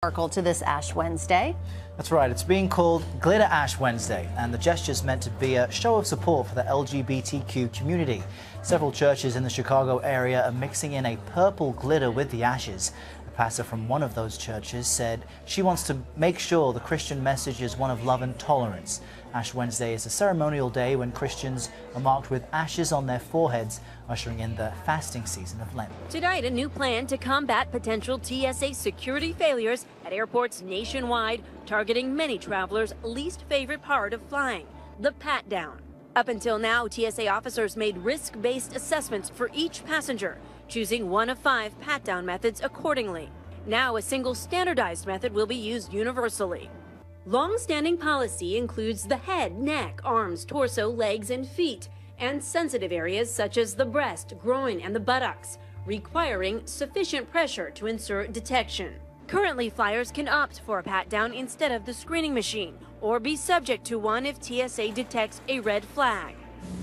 Sparkle to this Ash Wednesday. That's right, it's being called Glitter Ash Wednesday, and the gesture is meant to be a show of support for the LGBTQ community. Several churches in the Chicago area are mixing in a purple glitter with the ashes. A pastor from one of those churches said she wants to make sure the Christian message is one of love and tolerance. Ash Wednesday is a ceremonial day when Christians are marked with ashes on their foreheads, ushering in the fasting season of Lent. Tonight, a new plan to combat potential TSA security failures at airports nationwide, targeting many travelers' least favorite part of flying, the pat-down. Up until now, TSA officers made risk-based assessments for each passenger, choosing one of 5 pat-down methods accordingly. Now, a single standardized method will be used universally. Long-standing policy includes the head, neck, arms, torso, legs, and feet, and sensitive areas such as the breast, groin, and the buttocks, requiring sufficient pressure to ensure detection. Currently, flyers can opt for a pat-down instead of the screening machine, or be subject to one if TSA detects a red flag.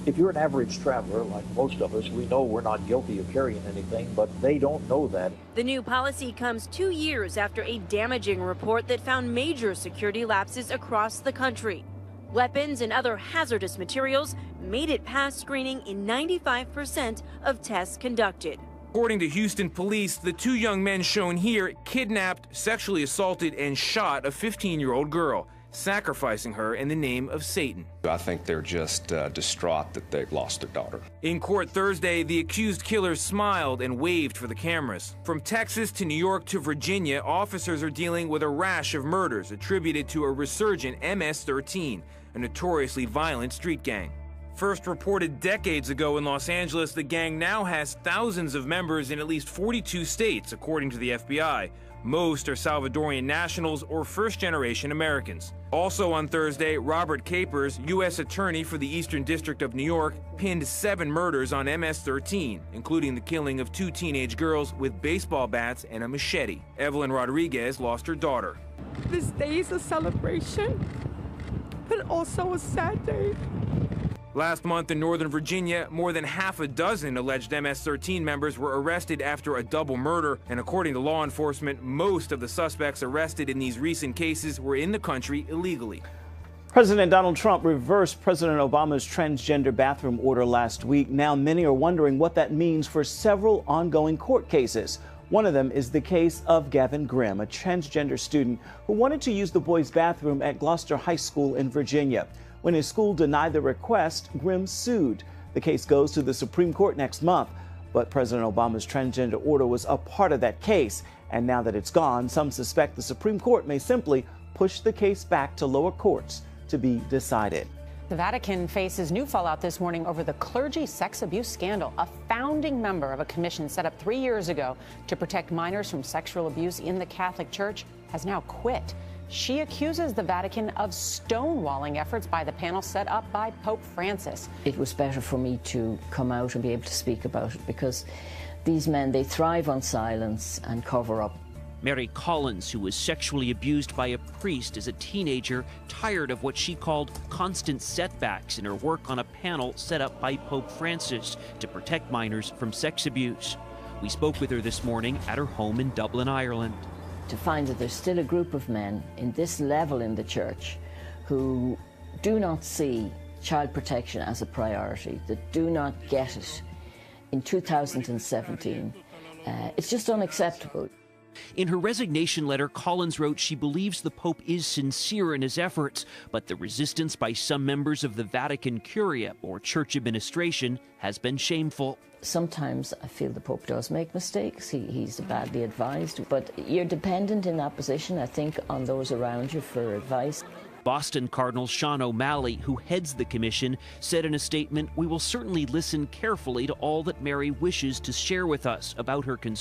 If you're an average traveler, like most of us, we know we're not guilty of carrying anything, but they don't know that. The new policy comes 2 years after a damaging report that found major security lapses across the country. Weapons and other hazardous materials made it past screening in 95% of tests conducted. According to Houston police, the 2 young men shown here kidnapped, sexually assaulted, and shot a 15-year-old girl, sacrificing her in the name of Satan. I think they're just distraught that they've lost their daughter. In court Thursday, the accused killers smiled and waved for the cameras. From Texas to New York to Virginia, officers are dealing with a rash of murders attributed to a resurgent MS-13, a notoriously violent street gang. First reported decades ago in Los Angeles, the gang now has thousands of members in at least 42 states, according to the FBI. Most are Salvadorian nationals or first-generation Americans. Also on Thursday, Robert Capers, U.S. Attorney for the Eastern District of New York, pinned 7 murders on MS-13, including the killing of 2 teenage girls with baseball bats and a machete. Evelyn Rodriguez lost her daughter. This day is a celebration, but also a sad day. Last month in Northern Virginia, more than half a dozen alleged MS-13 members were arrested after a double murder, and according to law enforcement, most of the suspects arrested in these recent cases were in the country illegally. President Donald Trump reversed President Obama's transgender bathroom order last week. Now many are wondering what that means for several ongoing court cases. One of them is the case of Gavin Grimm, a transgender student who wanted to use the boys' bathroom at Gloucester High School in Virginia. When his school denied the request, Grimm sued. The case goes to the Supreme Court next month. But President Obama's transgender order was a part of that case. And now that it's gone, some suspect the Supreme Court may simply push the case back to lower courts to be decided. The Vatican faces new fallout this morning over the clergy sex abuse scandal. A founding member of a commission set up 3 years ago to protect minors from sexual abuse in the Catholic Church has now quit. She accuses the Vatican of stonewalling efforts by the panel set up by Pope Francis. It was better for me to come out and be able to speak about it because these men, they thrive on silence and cover up. Mary Collins, who was sexually abused by a priest as a teenager, tired of what she called constant setbacks in her work on a panel set up by Pope Francis to protect minors from sex abuse. We spoke with her this morning at her home in Dublin, Ireland. To find that there's still a group of men in this level in the church who do not see child protection as a priority, that do not get it in 2017, it's just unacceptable. In her resignation letter, Collins wrote she believes the Pope is sincere in his efforts, but the resistance by some members of the Vatican Curia, or church administration, has been shameful. Sometimes I feel the Pope does make mistakes. He's badly advised, but you're dependent in that position, I think, on those around you for advice. Boston Cardinal Sean O'Malley, who heads the commission, said in a statement, "We will certainly listen carefully to all that Mary wishes to share with us about her concerns."